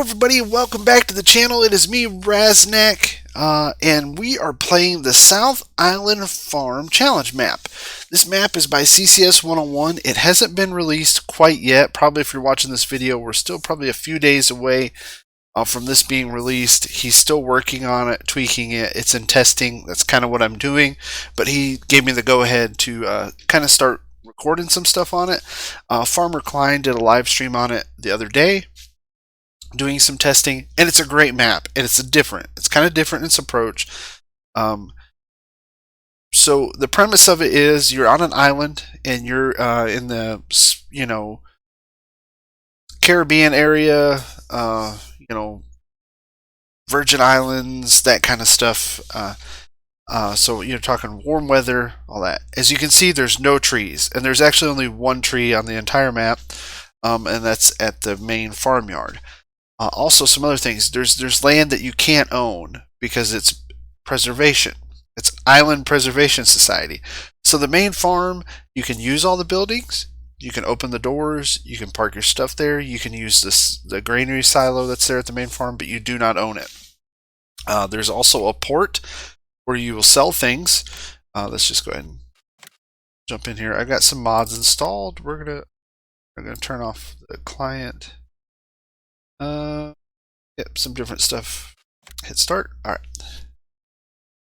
everybody, welcome back to the channel. It is me, Raznak, and we are playing the South Island Farm Challenge map. This map is by CCS 101. It hasn't been released quite yet. Probably if you're watching this video, we're still probably a few days away from this being released. He's still working on it, tweaking it. It's in testing. That's kind of what I'm doing, but he gave me the go-ahead to kind of start recording some stuff on it. Farmer Klein did a live stream on it the other day, doing some testing, and it's a great map, and it's kind of different in its approach. So the premise of it is you're on an island, and you're in the Caribbean area, Virgin Islands, that kind of stuff. So you're talking warm weather, all that. As you can see, there's no trees, and there's actually only one tree on the entire map, and that's at the main farmyard. Also, some other things. There's land that you can't own because it's preservation. It's Island Preservation Society. So the main farm, you can use all the buildings. You can open the doors. You can park your stuff there. You can use the granary silo that's there at the main farm, but you do not own it. There's also a port where you will sell things. Let's just go ahead and jump in here. I got some mods installed. We're gonna turn off the client. Yep, some different stuff. Hit start. All right.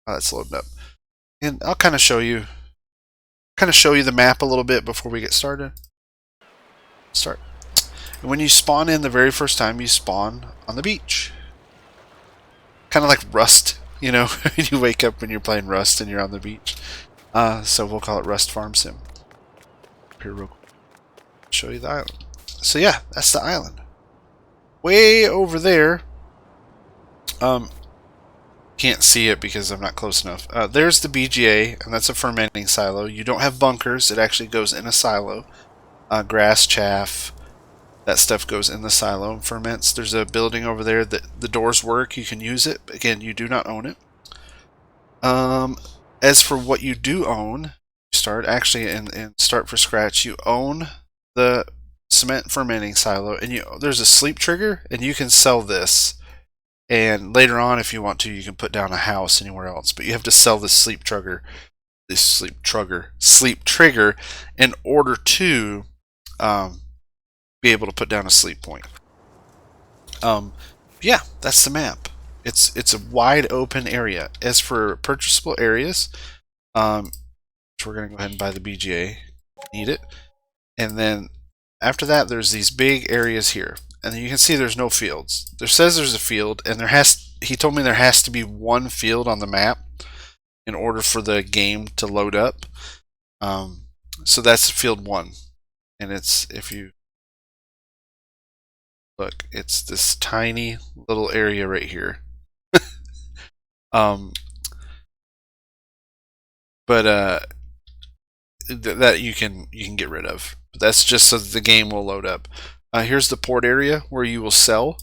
That's loading up, and I'll kind of show you the map a little bit before we get started. Start. And when you spawn in the very first time, you spawn on the beach. Kind of like Rust, you know, you wake up when you're playing Rust and you're on the beach. So we'll call it Rust Farm Sim. Here, real quick. Show you the island. So yeah, that's the island. Way over there, can't see it because I'm not close enough. There's the BGA, and that's a fermenting silo. You don't have bunkers. It actually goes in a silo. Grass, chaff, that stuff goes in the silo and ferments. There's a building over there that the doors work. You can use it. Again, you do not own it. As for what you do own, start actually and start from scratch. You own the cement fermenting silo, and there's a sleep trigger, and you can sell this, and later on if you want to, you can put down a house anywhere else, but you have to sell this sleep trigger in order to be able to put down a sleep point. Yeah, that's the map. It's a wide open area. As for purchasable areas, which we're going to go ahead and buy the BGA, need it, and then after that, there's these big areas here, and you can see there's no fields. There says there's a field, and he told me there has to be one field on the map in order for the game to load up. So that's field 1, and if you look, it's this tiny little area right here. That you can get rid of. That's just so that the game will load up. Here's the port area where you will sell.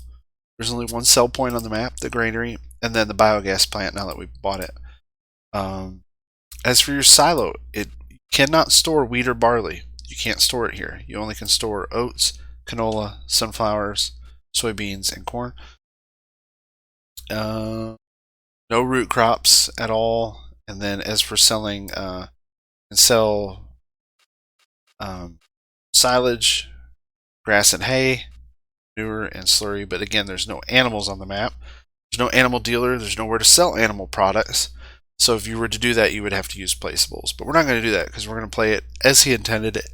There's only one sell point on the map, the granary, and then the biogas plant now that we've bought it. As for your silo, it cannot store wheat or barley. You can't store it here. You only can store oats, canola, sunflowers, soybeans, and corn. No root crops at all. And then as for selling, and sell silage, grass and hay, manure, and slurry. But again, there's no animals on the map. There's no animal dealer. There's nowhere to sell animal products. So if you were to do that, you would have to use placeables. But we're not going to do that because we're going to play it as he intended it,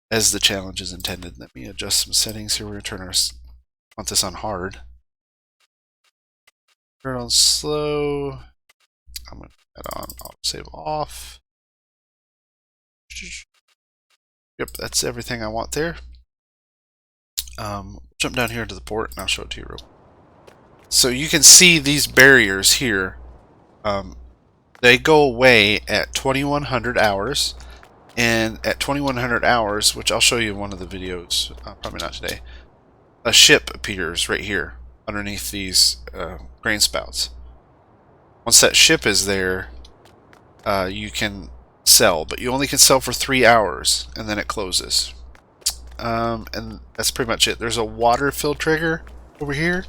as the challenge is intended. Let me adjust some settings here. We're going to want this on hard. Turn it on slow. I'm going to put that on auto save off. Yep, that's everything I want there. Jump down here to the port and I'll show it to you real quick. So you can see these barriers here. They go away at 2100 hours, and at 2100 hours, which I'll show you in one of the videos, probably not today, a ship appears right here underneath these grain spouts. Once that ship is there, you can sell, but you only can sell for 3 hours, and then it closes. And that's pretty much it. There's a water fill trigger over here.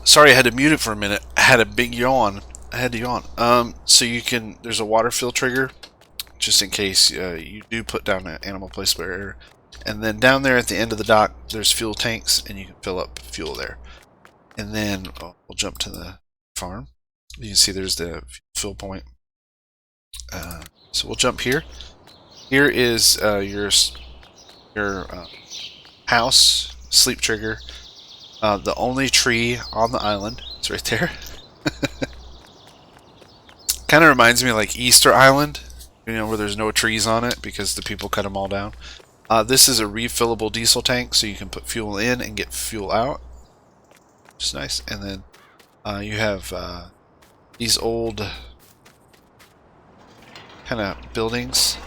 Sorry, I had to mute it for a minute. I had a big yawn. I had to yawn. So you can, there's a water fill trigger, just in case you do put down an animal placement error. And then down there at the end of the dock, there's fuel tanks, and you can fill up fuel there. And then we'll jump to the farm. You can see there's the fill point. So we'll jump here. Here is your house sleep trigger. The only tree on the island is right there. Kind of reminds me of like Easter Island, you know, where there's no trees on it because the people cut them all down. This is a refillable diesel tank, so you can put fuel in and get fuel out. Which is nice. And then you have these old kind of buildings,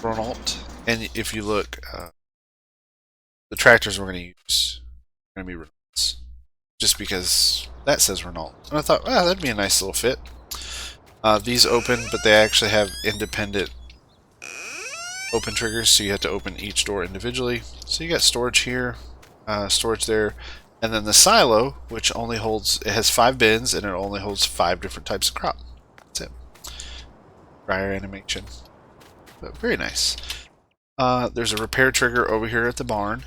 Renault. And if you look, the tractors we're going to use are going to be Renaults, just because that says Renault. And I thought, wow, that'd be a nice little fit. These open, but they actually have independent open triggers, so you have to open each door individually. So you got storage here, storage there, and then the silo, which only holds, it has 5 bins and it only holds 5 different types of crop. That's it. Dryer animation, but very nice. There's a repair trigger over here at the barn.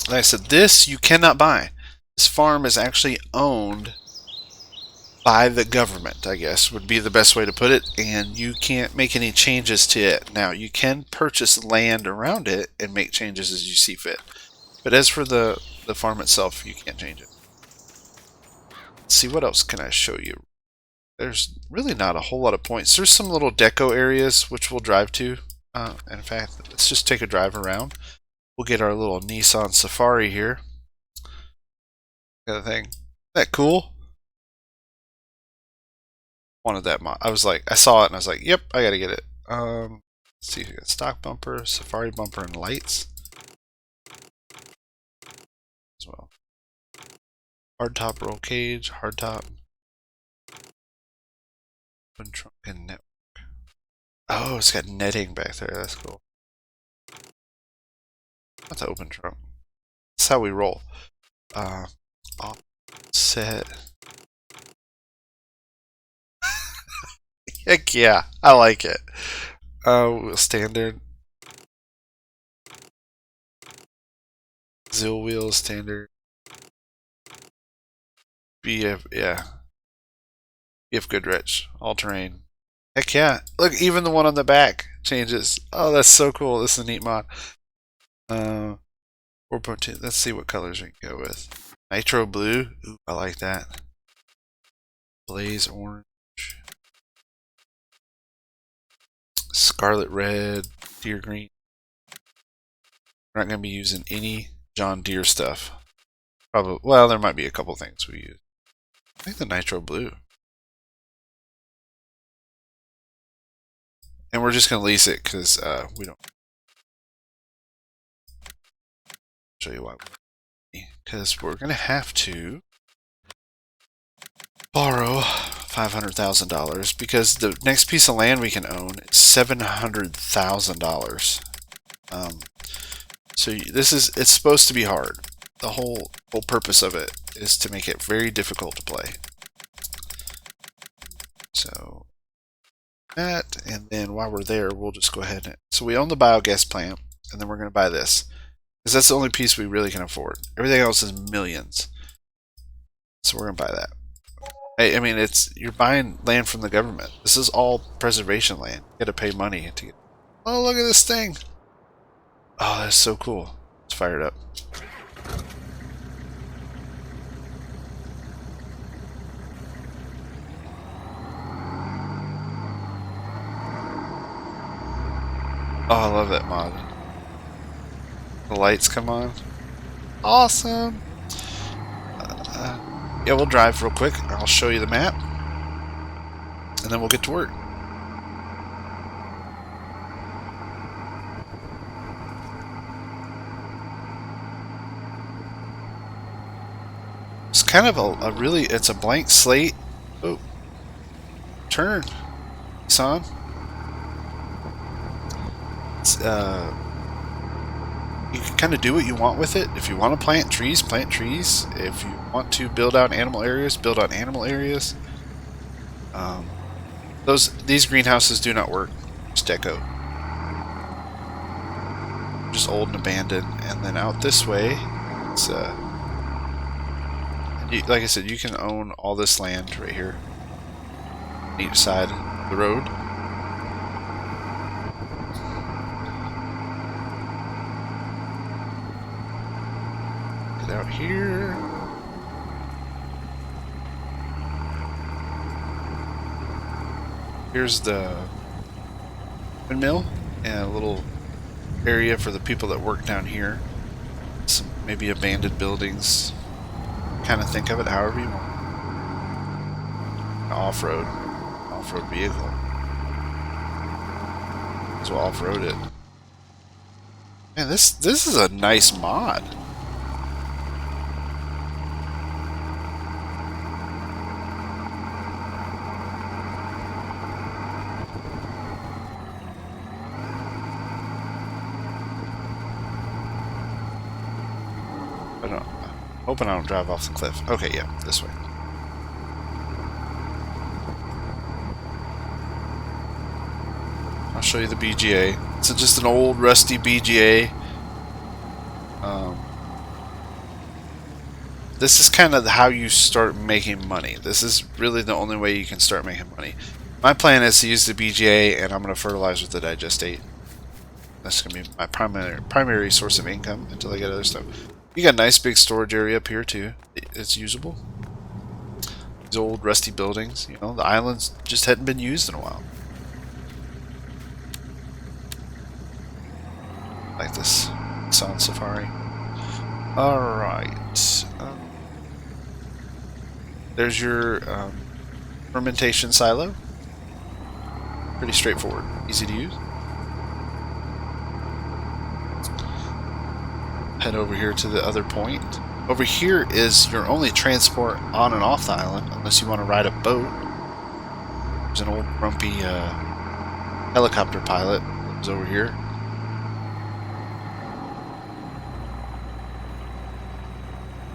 Like I said, this you cannot buy. This farm is actually owned by the government, I guess, would be the best way to put it, and you can't make any changes to it. Now, you can purchase land around it and make changes as you see fit. But as for the farm itself, you can't change it. Let's see, what else can I show you? There's really not a whole lot of points. There's some little deco areas, which we'll drive to. In fact, let's just take a drive around. We'll get our little Nissan Safari here. Got a thing. Isn't that cool? Wanted that mod. I was like, I saw it and I was like, yep, I gotta get it. Let's see, we got stock bumper, Safari bumper, and lights as well. Hardtop roll cage, hardtop. Open trunk and network. Oh, it's got netting back there. That's cool. That's an open trunk. That's how we roll. Offset. Heck yeah, I like it. Standard. Zill wheel standard. BF, yeah. BF Goodrich, all terrain. Heck yeah. Look, even the one on the back changes. Oh, that's so cool. This is a neat mod. 4.2. Let's see what colors we can go with. Nitro blue. Ooh, I like that. Blaze orange. Scarlet red. Deer green. We're not going to be using any John Deere stuff. Probably. Well, there might be a couple things we use. I think the nitro blue. And we're just going to lease it because we don't. Show you why. Because we're going to have to borrow $500,000 because the next piece of land we can own is $700,000. So this is, it's supposed to be hard. The whole purpose of it is to make it very difficult to play. So that, and then while we're there, we'll just go ahead and, so we own the biogas plant, and then we're going to buy this because that's the only piece we really can afford. Everything else is millions, so we're going to buy that. I mean, it's, you're buying land from the government. This is all preservation land. You got to pay money to get. Oh, look at this thing! Oh, that's so cool. Let's fire it up. Oh, I love that mod. The lights come on. Awesome! Yeah, we'll drive real quick. I'll show you the map. And then we'll get to work. It's kind of a really, it's a blank slate. Oh, turn, son. It's, you can kind of do what you want with it. If you want to plant trees, plant trees. If you want to build out animal areas, build out animal areas. These greenhouses do not work. It's deco. Just old and abandoned. And then out this way, it's like I said, you can own all this land right here on each side of the road. Get out here. Here's the windmill and a little area for the people that work down here. Some maybe abandoned buildings. Kind of think of it however you want. Off-road vehicle. So we'll off-road it. Man, this is a nice mod. Hoping I don't drive off the cliff. Okay, yeah, this way. I'll show you the BGA. It's just an old rusty BGA. This is kind of how you start making money. This is really the only way you can start making money. My plan is to use the BGA, and I'm going to fertilize with the digestate. That's going to be my primary source of income until I get other stuff. You got a nice big storage area up here too. It's usable. These old rusty buildings, you know, the islands just hadn't been used in a while. Like this Sun Safari. Alright. There's your fermentation silo. Pretty straightforward. Easy to use. Head over here to the other point. Over here is your only transport on and off the island, unless you want to ride a boat. There's an old grumpy helicopter pilot that lives over here.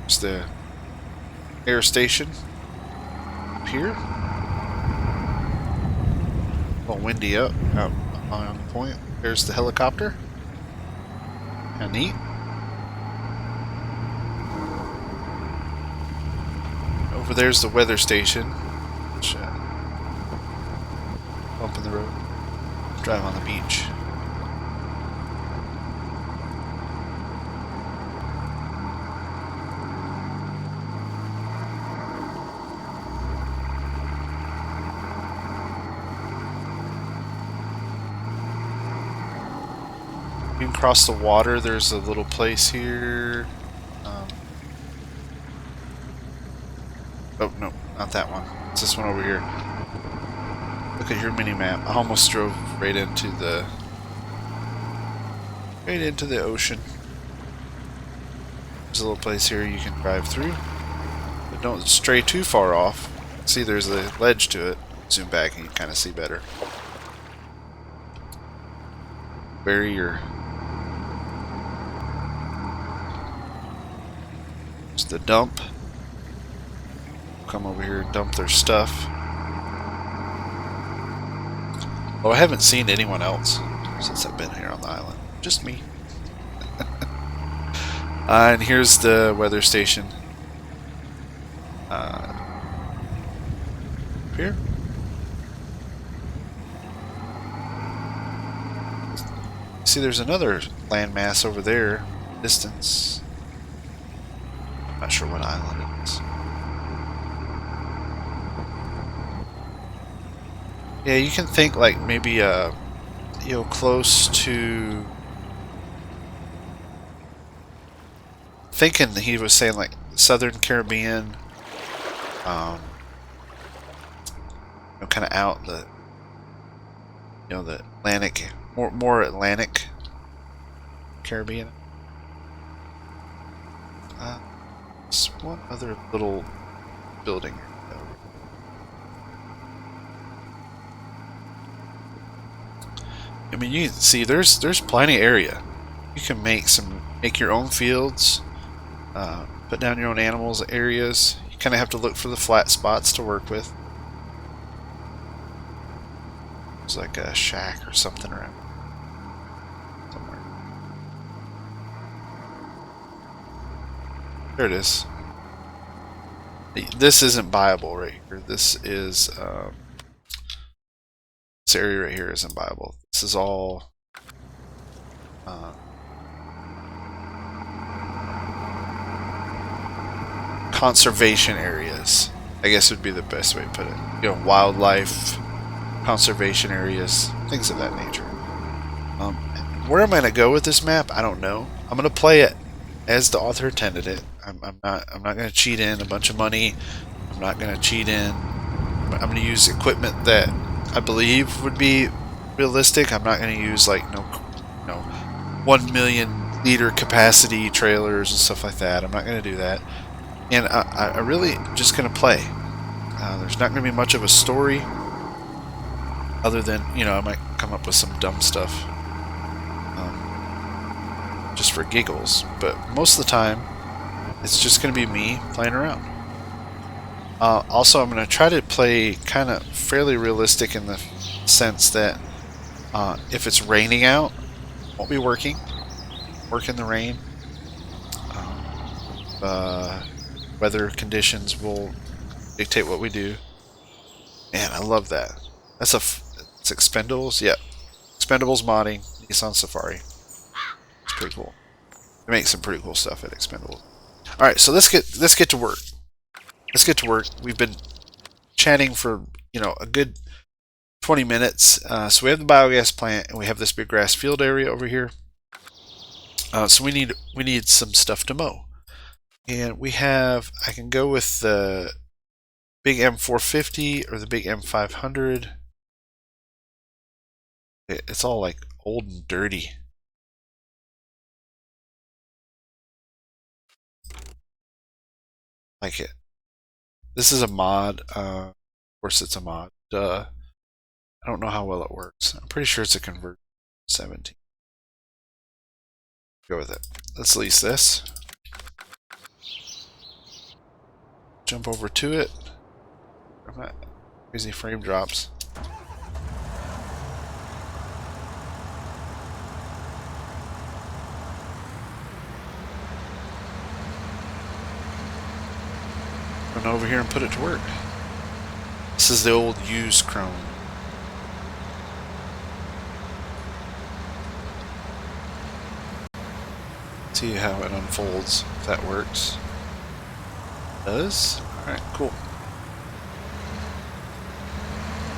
There's the air station up here. A little windy out on the point. There's the helicopter. Kind of neat. Over there's the weather station, which bump in the road, drive on the beach. You can cross the water. There's a little place here. Oh, no, not that one. It's this one over here. Look at your mini-map. I almost drove right into the ocean. There's a little place here you can drive through. But don't stray too far off. See, there's a ledge to it. Zoom back and you can kind of see better. Bury your... There's the dump. Come over here and dump their stuff. Oh, I haven't seen anyone else since I've been here on the island. Just me. And here's the weather station. Here. See, there's another landmass over there. Distance. Not sure what island it is. Yeah, you can think like maybe you know, close to, thinking he was saying like Southern Caribbean, you know, kind of out the, you know, the Atlantic, more Atlantic Caribbean. There's one other little building. I mean, you can see there's plenty of area. You can make your own fields, put down your own animals areas. You kind of have to look for the flat spots to work with. There's like a shack or something around somewhere. There it is. This isn't viable right here. This is this area right here isn't viable. This is all conservation areas, I guess would be the best way to put it. You know, wildlife conservation areas, things of that nature. Where am I going to go with this map? I don't know. I'm going to play it as the author intended it. I'm not going to cheat in a bunch of money. I'm not going to cheat in. I'm going to use equipment that I believe would be realistic. I'm not going to use like no 1 million liter capacity trailers and stuff like that. I'm not going to do that. And I really just going to play. There's not going to be much of a story, other than, you know, I might come up with some dumb stuff just for giggles. But most of the time, it's just going to be me playing around. Also, I'm going to try to play kind of fairly realistic in the sense that if it's raining out, won't be working. Work in the rain. Weather conditions will dictate what we do. Man, I love that. It's Expendables? Yeah. Expendables modding, Nissan Safari. It's pretty cool. They make some pretty cool stuff at Expendables. Alright, so let's get to work. Let's get to work. We've been chatting for, you know, a good 20 minutes. So we have the biogas plant and we have this big grass field area over here. So we need some stuff to mow. And I can go with the big M450 or the big M500. It's all like old and dirty. Like it. This is a mod. Of course it's a mod. Duh. I don't know how well it works. I'm pretty sure it's a convert 17. Go with it. Let's lease this. Jump over to it. Crazy frame drops. Run over here and put it to work. This is the old used Chrome. See how it unfolds, if that works. It does? Alright, cool.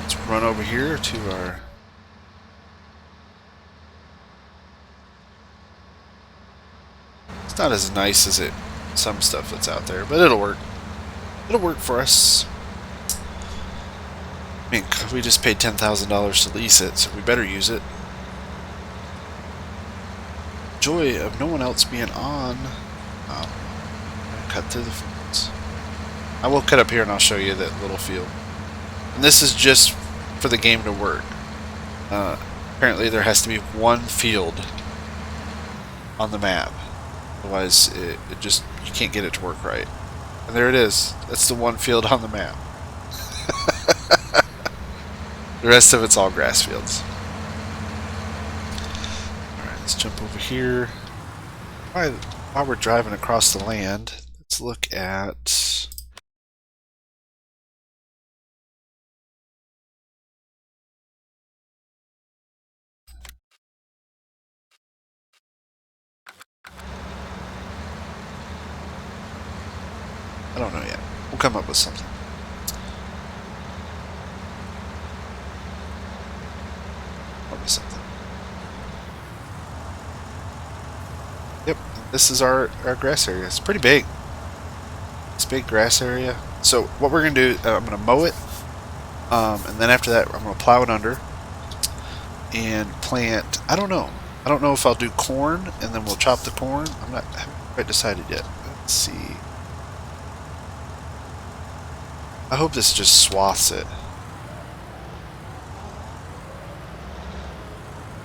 Let's run over here to our... It's not as nice as some stuff that's out there, but it'll work. It'll work for us. I mean, we just paid $10,000 to lease it, so we better use it. Joy of no one else being on. I'm gonna cut through the fields. I will cut up here and I'll show you that little field. And this is just for the game to work. Apparently there has to be one field on the map. Otherwise it just, you can't get it to work right. And there it is. That's the one field on the map. The rest of it's all grass fields. Alright, let's jump over here. While we're driving across the land, let's look at... I don't know yet. We'll come up with something. Yep, this is our grass area. It's pretty big. It's a big grass area. So what we're going to do, I'm going to mow it, and then after that I'm going to plow it under and plant, I don't know if I'll do corn and then we'll chop the corn. I haven't quite decided yet. Let's see. I hope this just swaths it.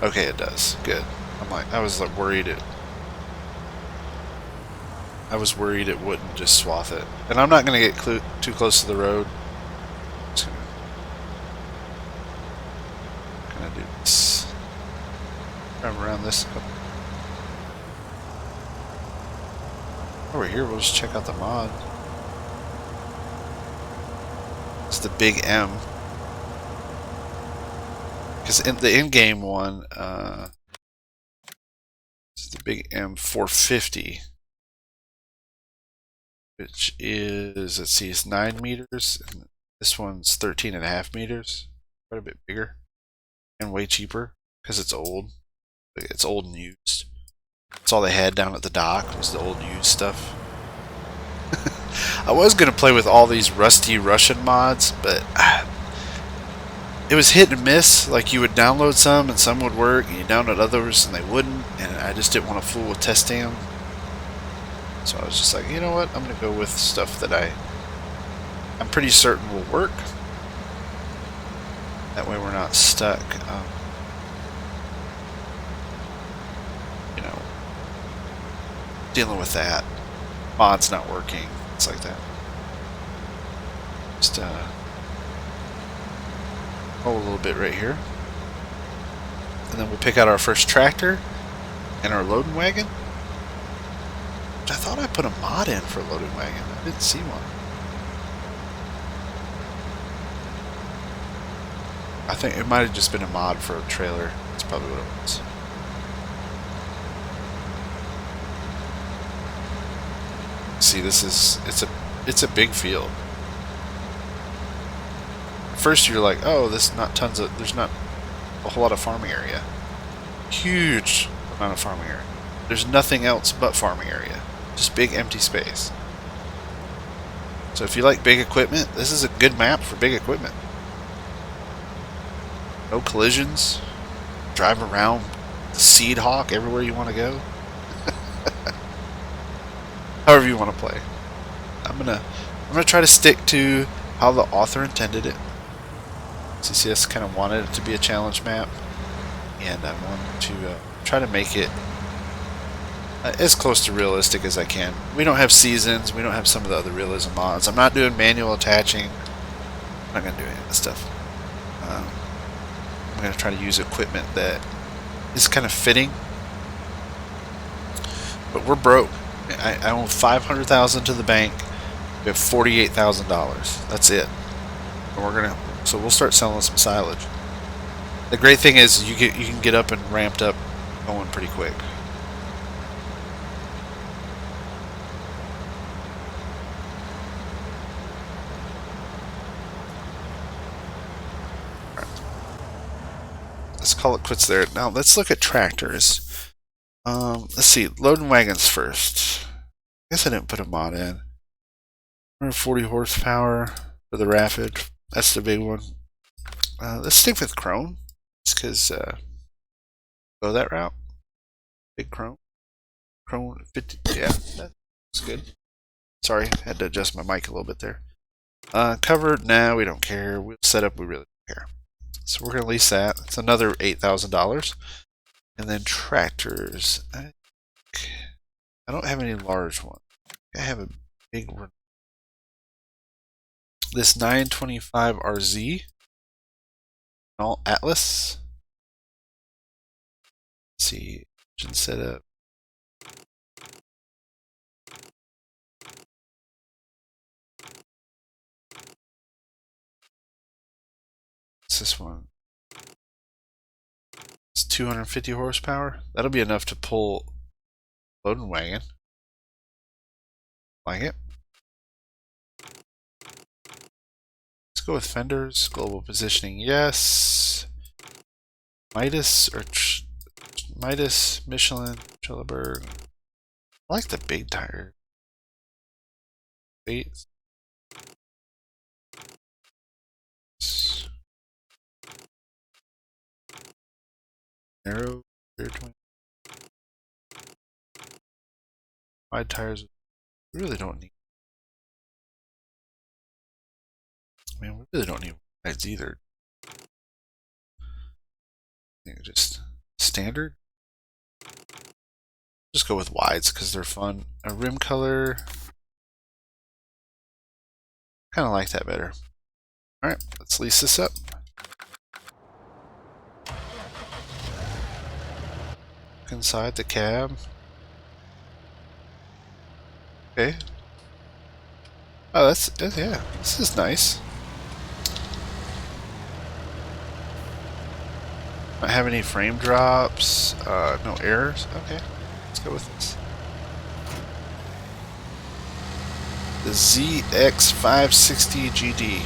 Okay, it does. Good. I was like worried I was worried it wouldn't just swath it. And I'm not going to get too close to the road. Just gonna do this. Drive around this. Over here, we'll just check out the mod. It's the Big M. Because in the in-game one, it's the Big M 450, which is, let's see, it's 9 meters, and this one's 13.5 meters. Quite a bit bigger and way cheaper because it's old. It's old and used. That's all they had down at the dock was the old used stuff. I was going to play with all these Rusty Russian mods, but it was hit and miss. Like, you would download some and some would work, and you download others and they wouldn't, and I just didn't want to fool with testing them. So I was just like, you know what, I'm going to go with stuff that I'm pretty certain will work. That way we're not stuck, you know, dealing with that. Mod's not working. It's like that. Just roll a little bit right here. And then we'll pick out our first tractor and our loading wagon. Which I thought I put a mod in for a loading wagon. I didn't see one. I think it might have just been a mod for a trailer. That's probably what it was. See, it's a big field. First you're like, oh, there's not a whole lot of farming area. Huge amount of farming area. There's nothing else but farming area. Just big empty space. So if you like big equipment, this is a good map for big equipment. No collisions. Drive around the Seed Hawk everywhere you want to go. However you want to play. I'm gonna try to stick to how the author intended it. CCS kind of wanted it to be a challenge map, and I wanted to try to make it as close to realistic as I can. We don't have seasons. We don't have some of the other realism mods. I'm not doing manual attaching. I'm not going to do any of this stuff. I'm going to try to use equipment that is kind of fitting. But we're broke. I own $500,000 to the bank. We have $48,000. That's it. And so we'll start selling some silage. The great thing is you can get up and ramped up going pretty quick. Right. Let's call it quits there. Now let's look at tractors. Let's see, loading wagons first. I guess I didn't put a mod in. 140 horsepower for the Rapid. That's the big one. Let's stick with Chrome, just because go that route. Big Chrome. Chrome 50. Yeah, that's good. Sorry, had to adjust my mic a little bit there. Covered. Nah, we don't care. We'll set up. We really don't care. So we're gonna lease that. It's another $8,000. And then tractors. I don't have any large ones. I have a big one. This 925 RZ. All Atlas. Let's see. Engine setup. What's this one? It's 250 horsepower. That'll be enough to pull loading wagon. Like it. Let's go with fenders. Global positioning, yes. Midas or Midas, Michelin, Trelleborg. I like the big tire. Wait. Narrow. Wide tires. We really don't need. I mean, we really don't need wides either. I think just standard. Just go with wides because they're fun. A rim color. Kind of like that better. Alright, let's lease this up. Look inside the cab. Okay. Oh, that's yeah. This is nice. Don't have any frame drops. No errors. Okay, let's go with this. The ZX560 GD.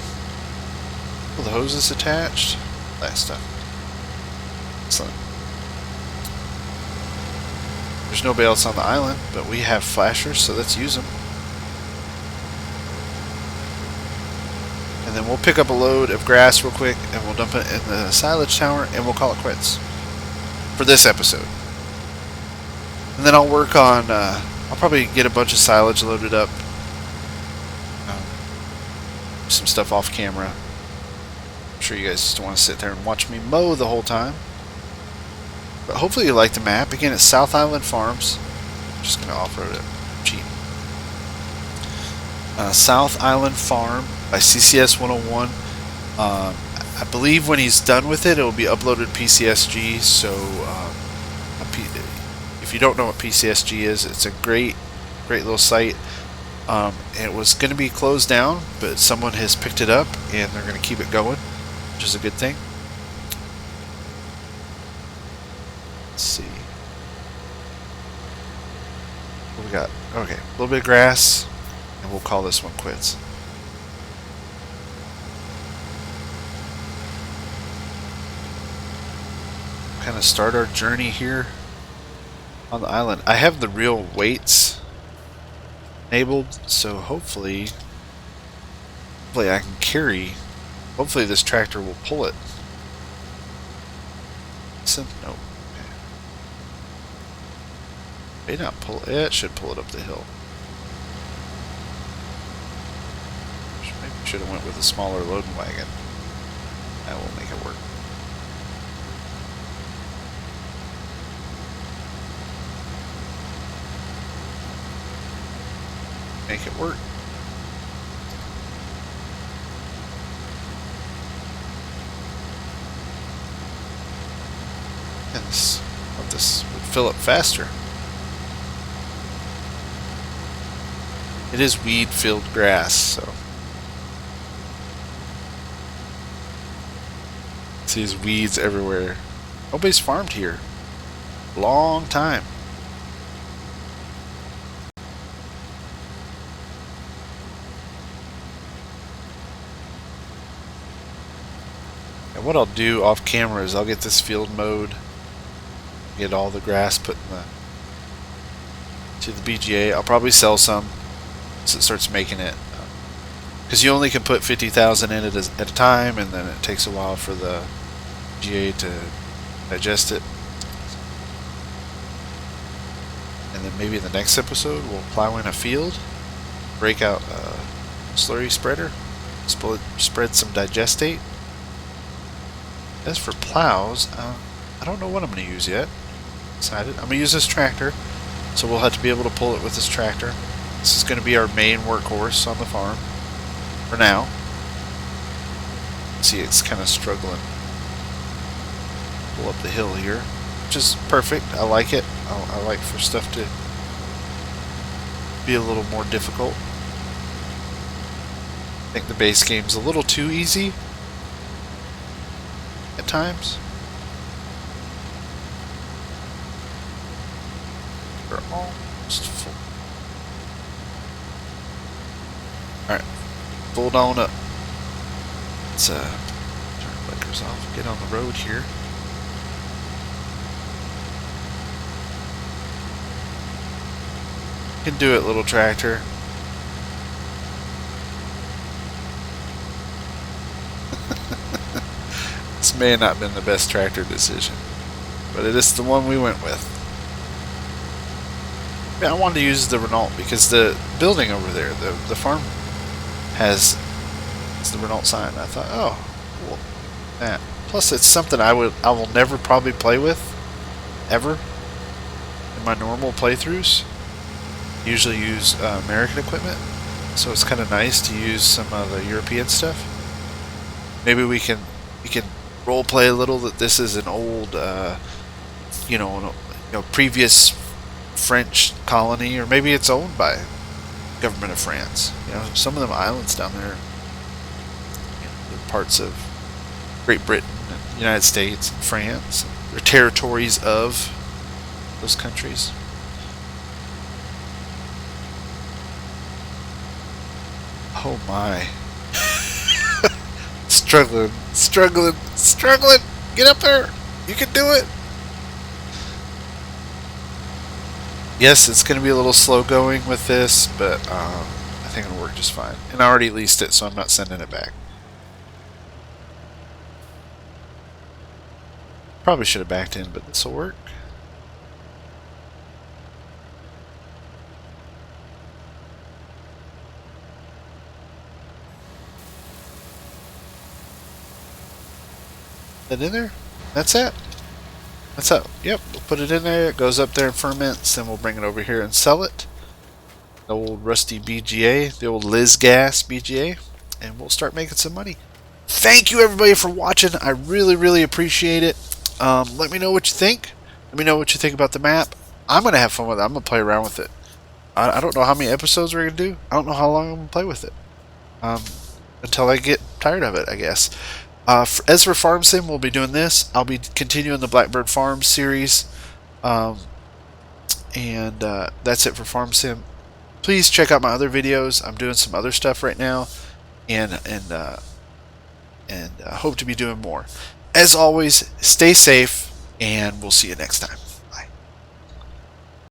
Oh, the hose is attached. That stuff. Excellent. There's no belts on the island, but we have flashers, so let's use them. And then we'll pick up a load of grass real quick, and we'll dump it in the silage tower, and we'll call it quits for this episode. And then I'll work on, I'll probably get a bunch of silage loaded up. Some stuff off camera. I'm sure you guys just want to sit there and watch me mow the whole time. But hopefully you like the map. Again, it's South Island Farms. I'm just going to off-road it cheap. South Island Farm by CCS 101. I believe when he's done with it, it will be uploaded PCSG. So if you don't know what PCSG is, it's a great little site. It was going to be closed down, but someone has picked it up and they're going to keep it going, which is a good thing. Let's see. What we got? Okay, a little bit of grass, and we'll call this one quits. Kind of start our journey here on the island. I have the real weights enabled, so hopefully I can carry. Hopefully this tractor will pull it. Listen, no. Okay. May not pull it. It should pull it up the hill. Maybe should have went with a smaller loading wagon. That will make it work. Make it work. And this would fill up faster. It is weed-filled grass, so see these weeds everywhere. Nobody's farmed here. Long time. And what I'll do off camera is I'll get this field mowed, get all the grass put in to the BGA. I'll probably sell some once it starts making it, because you only can put 50,000 in it at a time, and then it takes a while for the BGA to digest it. And then maybe in the next episode we'll plow in a field, break out a slurry spreader, spread some digestate. As for plows, I don't know what I'm going to use yet. Decided I'm going to use this tractor, so we'll have to be able to pull it with this tractor. This is going to be our main workhorse on the farm for now. See, it's kind of struggling. Pull up the hill here, which is perfect. I like it. I like for stuff to be a little more difficult. I think the base game's a little too easy at times. We're almost full. Alright, pulled on up. Let's turn the blinkers off, get on the road here. You can do it, little tractor. This may have not been the best tractor decision, but it is the one we went with. Yeah, I wanted to use the Renault because the building over there, the farm, has the Renault sign. I thought, oh, well, that. Plus, it's something I will never probably play with. ever in my normal playthroughs. Usually use American equipment, so it's kind of nice to use some of the European stuff. Maybe we can role play a little that this is an old, previous French colony, or maybe it's owned by the government of France. Some of them islands down there, they're parts of Great Britain and the United States and France. They're territories of those countries. Oh my. Struggling. Get up there. You can do it. Yes, it's going to be a little slow going with this, but I think it'll work just fine. And I already leased it, so I'm not sending it back. Probably should have backed in, but this will work. That in there? That's it. That's it. Yep, we'll put it in there. It goes up there and ferments, then we'll bring it over here and sell it. The old rusty BGA, the old Liz Gas BGA, and we'll start making some money. Thank you everybody for watching. I really appreciate it. Let me know what you think. Let me know what you think about the map. I'm gonna have fun with it. I'm gonna play around with it. I don't know how many episodes we're gonna do. I don't know how long I'm gonna play with it. Until I get tired of it, I guess. As for Farm Sim, we'll be doing this. I'll be continuing the Blackbird Farms series. That's it for Farm Sim. Please check out my other videos. I'm doing some other stuff right now, and hope to be doing more. As always, stay safe, and we'll see you next time.